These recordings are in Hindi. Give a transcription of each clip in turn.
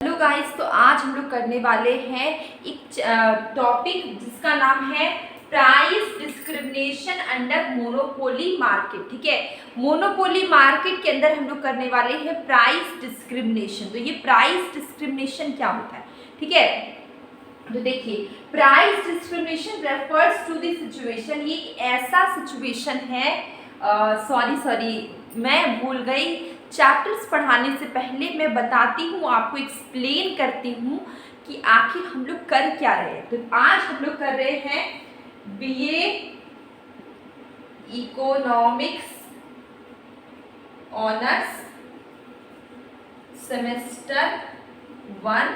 हेलो गाइस, तो आज हम लोग करने वाले हैं एक टॉपिक जिसका नाम है price discrimination under monopoly market. ठीक है, मोनोपोली मार्केट के अंदर हम लोग करने वाले हैं प्राइस डिस्क्रिमिनेशन। तो ये प्राइस डिस्क्रिमिनेशन क्या होता है? ठीक है, तो देखिए, price discrimination refers to the situation. ये एक ऐसा सिचुएशन है, सॉरी मैं भूल गई। चैप्टर्स पढ़ाने से पहले मैं बताती हूँ, आपको एक्सप्लेन करती हूँ कि आखिर हम लोग कर क्या रहे हैं। तो आज हम लोग कर रहे हैं बीए इकोनॉमिक्स ऑनर्स सेमेस्टर 1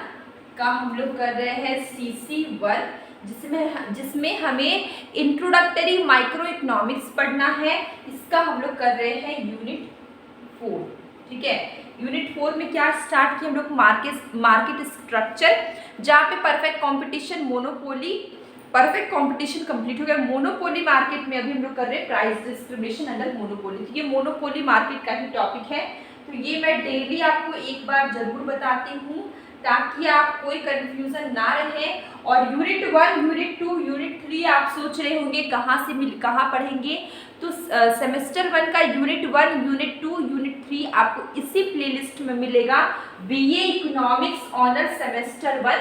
का हम लोग कर रहे हैं CC1, जिसमें हमें इंट्रोडक्टरी माइक्रो इकोनॉमिक्स पढ़ना है। इसका हम लोग कर रहे हैं यूनिट 4। ठीक है, यूनिट 4 में क्या स्टार्ट किया हम लोग? मार्केट स्ट्रक्चर, जहाँ पे perfect competition, monopoly, perfect competition complete हो गया। मोनोपोली मार्केट में अभी हम लोग कर रहे हैं प्राइस डिस्क्रिमिनेशन अंडर मोनोपोली। तो ये मोनोपोली मार्केट का ही टॉपिक है। तो ये मैं डेली आपको एक बार जरूर बताती हूँ ताकि आप कोई कंफ्यूजन ना रहे। और यूनिट 1, यूनिट 2, यूनिट 3 आप सोच रहे होंगे कहाँ पढ़ेंगे? तो सेमेस्टर 1 का यूनिट 1, यूनिट 2, यूनिट 3 आपको इसी प्लेलिस्ट में मिलेगा। बीए इकोनॉमिक्स ऑनर्स सेमेस्टर 1,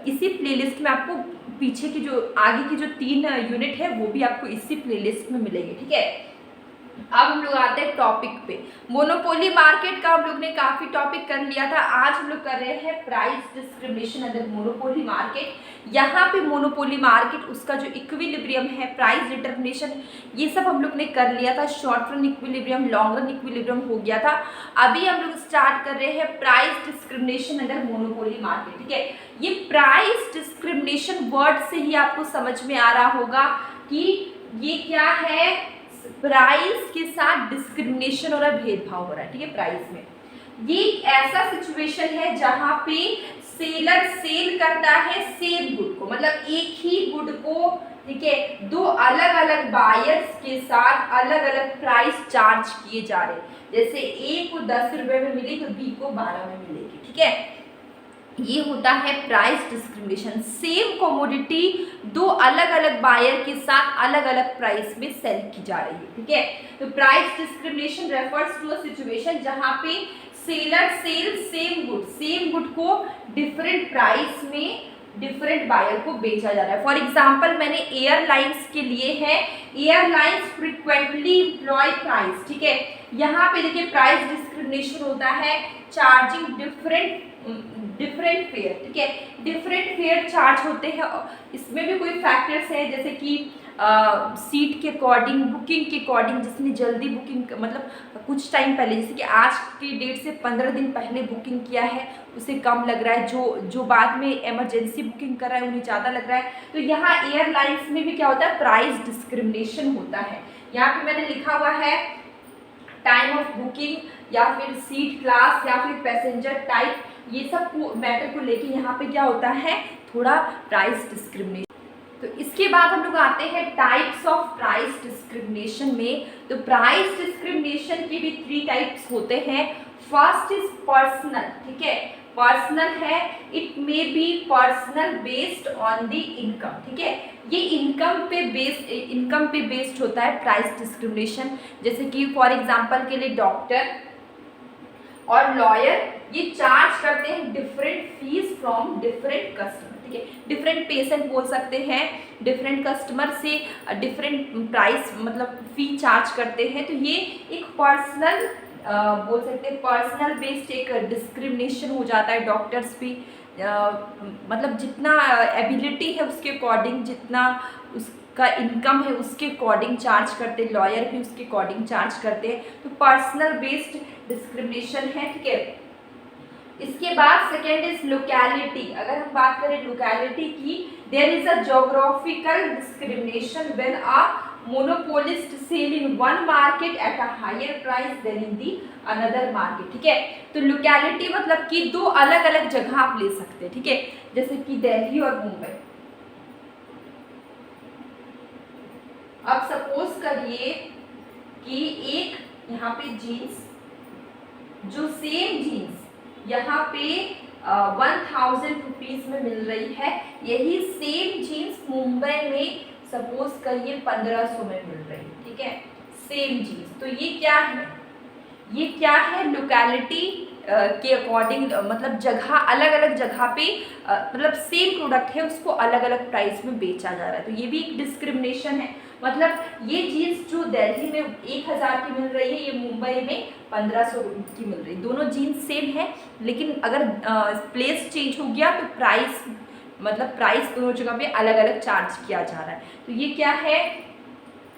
इसी प्लेलिस्ट में आपको पीछे की जो आगे की जो 3 यूनिट है वो भी आपको इसी प्लेलिस्ट में मिलेंगे। ठीक है, अब हम लोग आते हैं टॉपिक पे। मोनोपोली मार्केट का हम लोग ने काफी टॉपिक कर लिया था। आज हम लोग कर रहे हैं price discrimination under monopoly market. यहाँ पे मोनोपोली मार्केट, उसका जो इक्विलिब्रियम है, प्राइस डिटर्मिनेशन, ये सब हम लोग ने कर लिया था। Short run equilibrium, long run equilibrium हो गया था। अभी हम लोग स्टार्ट कर रहे हैं price discrimination under monopoly market. ठीक है, ये प्राइस डिस्क्रिमिनेशन वर्ड से ही आपको समझ में आ रहा होगा कि ये क्या है। प्राइस के साथ डिस्क्रिमिनेशन हो रहा है, भेदभाव हो रहा है। ठीक है, प्राइस में ये एक ऐसा सिचुएशन है जहां पे सेलर सेल करता है सेम गुड को, मतलब एक ही गुड को, ठीक है, दो अलग अलग बायर्स के साथ अलग अलग प्राइस चार्ज किए जा रहे हैं। जैसे ए को 10 रुपए में मिली तो बी को 12 में मिलेगी। ठीक है, ये होता है प्राइस डिस्क्रिमिनेशन। सेम कमोडिटी दो अलग अलग बायर के साथ अलग अलग प्राइस में सेल की जा रही है। ठीक है, तो price discrimination refers to a situation जहां पे सेलर सेल सेम गुड को डिफरेंट प्राइस में डिफरेंट बायर को बेचा जा रहा है। फॉर एग्जाम्पल मैंने एयरलाइंस के लिए है, एयरलाइंस फ्रिक्वेंटली इम्प्लॉय प्राइस। ठीक है, यहाँ पे देखिए प्राइस डिस्क्रिमिनेशन होता है, चार्जिंग डिफरेंट फेयर। ठीक है, डिफरेंट फेयर चार्ज होते हैं। इसमें भी कोई फैक्टर्स है जैसे कि सीट के अकॉर्डिंग, बुकिंग के अकॉर्डिंग, जिसने जल्दी बुकिंग, मतलब कुछ टाइम पहले, जैसे कि आज की डेट से 15 दिन पहले बुकिंग किया है उसे कम लग रहा है, जो बाद में इमरजेंसी बुकिंग कर रहा है उन्हें ज़्यादा लग रहा है। तो यहाँ एयरलाइंस में भी क्या होता है? प्राइस डिस्क्रिमिनेशन होता है। यहाँ पे मैंने लिखा हुआ है टाइम ऑफ बुकिंग, या फिर सीट क्लास, या फिर पैसेंजर टाइप, ये सब मैटर को लेके यहाँ पे क्या होता है? थोड़ा प्राइस डिस्क्रिमिनेशन। तो इसके बाद हम लोग आते हैं टाइप्स ऑफ प्राइस डिस्क्रिमिनेशन में। तो प्राइस डिस्क्रिमिनेशन के भी 3 टाइप्स होते हैं। First is personal. ठीक है, पर्सनल है, it may be personal based on the income. ठीक है, ये इनकम पे बेस्ड होता है प्राइस डिस्क्रिमिनेशन। जैसे कि फॉर एग्जांपल के लिए डॉक्टर और लॉयर ये चार्ज करते हैं different fees from different customer. ठीक है, डिफरेंट पेशेंट बोल सकते हैं, डिफरेंट कस्टमर से डिफरेंट प्राइस, मतलब फी चार्ज करते हैं। तो ये एक पर्सनल बोल सकते हैं, पर्सनल बेस्ड एक डिस्क्रिमिनेशन हो जाता है। डॉक्टर्स भी मतलब जितना एबिलिटी है उसके अकॉर्डिंग, जितना उसका इनकम है उसके अकॉर्डिंग चार्ज करते हैं, लॉयर भी उसके अकॉर्डिंग चार्ज करते हैं। तो पर्सनल बेस्ड डिस्क्रिमिनेशन है। ठीक है, इसके बाद सेकेंड इज लोकेलिटी। अगर हम बात करें लोकेलिटी की, there is a geographical discrimination when a monopolist sell in one market at a higher price then in the another market. ठीक है, तो लोकेलिटी मतलब कि दो अलग अलग जगह आप ले सकते हैं। ठीक है, जैसे कि दिल्ली और मुंबई। अब सपोज करिए कि एक यहाँ पे जीन्स, जो सेम जीन्स यहाँ पे 1000 रुपीज़ में मिल रही है। यही सेम जीन्स मुंबई में सपोज करिए 1500 में मिल रही है, ठीक है, सेम जीन्स। तो ये क्या है, ये क्या है, लोकेलिटी के अकॉर्डिंग, मतलब जगह, अलग अलग जगह पे मतलब सेम प्रोडक्ट है उसको अलग अलग प्राइस में बेचा जा रहा है। तो ये भी एक डिस्क्रिमिनेशन है। मतलब ये जीन्स जो दिल्ली में 1000 की मिल रही है, ये मुंबई में 1500 की मिल रही है। दोनों जीन्स सेम है, लेकिन अगर प्लेस चेंज हो गया तो प्राइस, मतलब प्राइस दोनों जगह पे अलग अलग चार्ज किया जा रहा है। तो ये क्या है,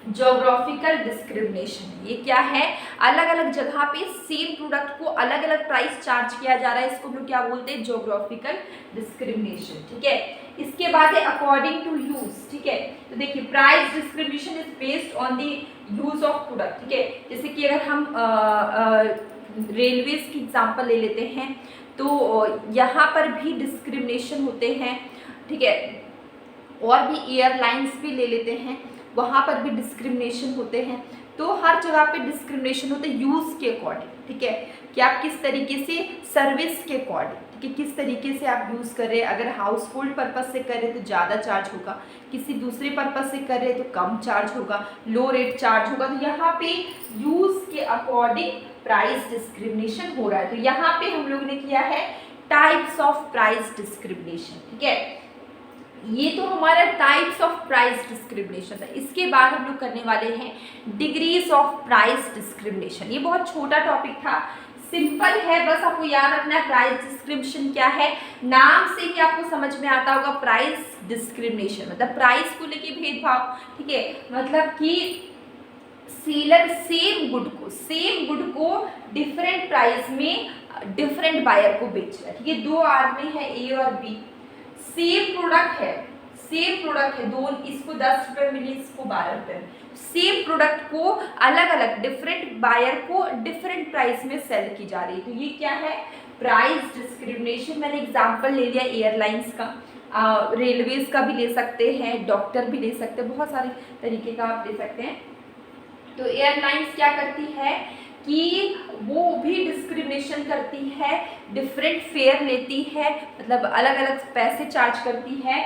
जोग्राफिकल डिस्क्रिमिनेशन। ये क्या है, अलग अलग जगह पे सेम प्रोडक्ट को अलग अलग प्राइस चार्ज किया जा रहा है, इसको हम लोग क्या बोलते हैं, जोग्राफिकल डिस्क्रिमिनेशन, ठीक है। इसके बाद है अकॉर्डिंग टू यूज, ठीक है। तो देखिए price discrimination is based on the use of product, ठीक है। जैसे कि अगर हम रेलवेज की एग्जांपल ले लेते हैं तो यहाँ पर भी डिस्क्रिमिनेशन होते हैं, ठीक है। और भी एयरलाइंस भी ले लेते हैं, वहाँ पर भी डिस्क्रिमिनेशन होते हैं। तो हर जगह पे डिस्क्रिमिनेशन होते हैं यूज़ के अकॉर्डिंग, ठीक है, कि आप किस तरीके से, सर्विस के अकॉर्डिंग, ठीक है, किस तरीके से आप यूज़ कर रहे हैं। अगर हाउस होल्ड पर्पज़ से कर रहे हैं तो ज़्यादा चार्ज होगा, किसी दूसरे पर्पज़ से कर रहे हैं तो कम चार्ज होगा, लो रेट चार्ज होगा। तो यहाँ पे यूज़ के अकॉर्डिंग प्राइस डिस्क्रिमिनेशन हो रहा है। तो यहाँ पे हम लोग ने किया है टाइप्स ऑफ प्राइस डिस्क्रिमिनेशन, ठीक है। ये तो हमारा टाइप्स ऑफ प्राइस डिस्क्रिमिनेशन था। इसके बाद हम लोग करने वाले हैं डिग्रीज ऑफ प्राइस डिस्क्रिमिनेशन। ये बहुत छोटा टॉपिक था, सिंपल है, बस आपको याद रखना है प्राइस डिस्क्रिमिनेशन क्या है। नाम से ही आपको समझ में आता होगा प्राइस डिस्क्रिमिनेशन मतलब प्राइस को लेके भेदभाव, ठीक है। मतलब कि सेलर सेम गुड को डिफरेंट प्राइस में डिफरेंट बायर को बेच रहा है, ठीक है। दो आदमी है ए और बी, सेम प्रोडक्ट है, दोनों, इसको 10 रुपये मिली, इसको 12 रुपये में। सेम प्रोडक्ट को अलग अलग डिफरेंट बायर को डिफरेंट प्राइस में सेल की जा रही है। तो ये क्या है, प्राइस डिस्क्रिमिनेशन। मैंने एग्जांपल ले लिया एयरलाइंस का, रेलवेज का भी ले सकते हैं, डॉक्टर भी ले सकते हैं, बहुत सारे तरीके का आप ले सकते हैं। तो एयरलाइंस क्या करती है कि वो भी डिस्क्रिमिनेशन करती है, डिफरेंट फेयर लेती है, मतलब अलग अलग पैसे चार्ज करती है।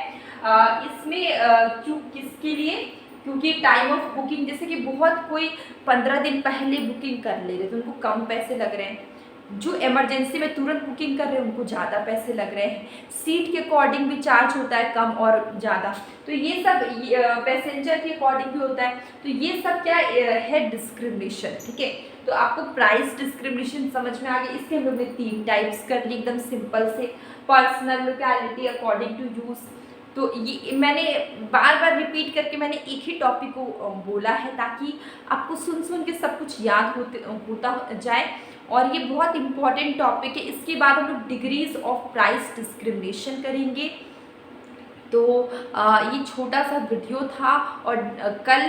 इसमें क्यों, किसके लिए, क्योंकि टाइम ऑफ बुकिंग, जैसे कि बहुत कोई 15 दिन पहले बुकिंग कर ले रहे तो उनको कम पैसे लग रहे हैं, जो इमरजेंसी में तुरंत बुकिंग कर रहे हैं उनको ज़्यादा पैसे लग रहे हैं, सीट के अकॉर्डिंग भी चार्ज होता है कम और ज़्यादा। तो ये सब पैसेंजर के अकॉर्डिंग भी होता है। तो ये सब क्या है, डिस्क्रिमिनेशन, ठीक है। तो आपको प्राइस डिस्क्रिमिनेशन समझ में आ गया। इसके हम लोग ने 3 टाइप्स कर ली एकदम सिंपल से, personal, locality, according to use. तो ये मैंने बार बार रिपीट करके मैंने एक ही टॉपिक को बोला है ताकि आपको सुन के सब कुछ याद होता जाए, और ये बहुत इम्पॉर्टेंट टॉपिक है। इसके बाद हम लोग डिग्रीज ऑफ प्राइस डिस्क्रिमिनेशन करेंगे। तो ये छोटा सा वीडियो था, और कल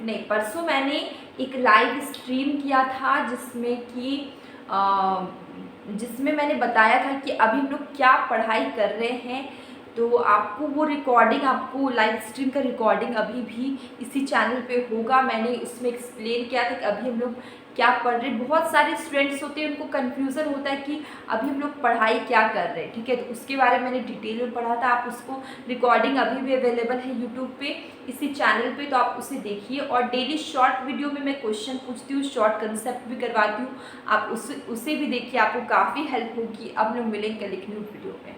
नहीं परसों मैंने एक लाइव स्ट्रीम किया था जिसमें मैंने बताया था कि अभी हम लोग क्या पढ़ाई कर रहे हैं। तो आपको वो रिकॉर्डिंग, आपको लाइव स्ट्रीम का रिकॉर्डिंग अभी भी इसी चैनल पे होगा। मैंने उसमें एक्सप्लेन किया था कि अभी हम लोग क्या पढ़ रहे हैं। बहुत सारे स्टूडेंट्स होते हैं, उनको कन्फ्यूज़न होता है कि अभी हम लोग पढ़ाई क्या कर रहे हैं, ठीक है। तो उसके बारे में मैंने डिटेल में पढ़ा था। आप उसको रिकॉर्डिंग अभी भी अवेलेबल है यूट्यूब पे, इसी चैनल पे, तो आप उसे देखिए। और डेली शॉर्ट वीडियो में मैं क्वेश्चन पूछती हूँ, शॉर्ट कंसेप्ट भी करवाती हूँ, आप उसे भी देखिए, आपको काफ़ी हेल्प होगी। अब लोग मिलेंगे कल एक न्यू वीडियो में।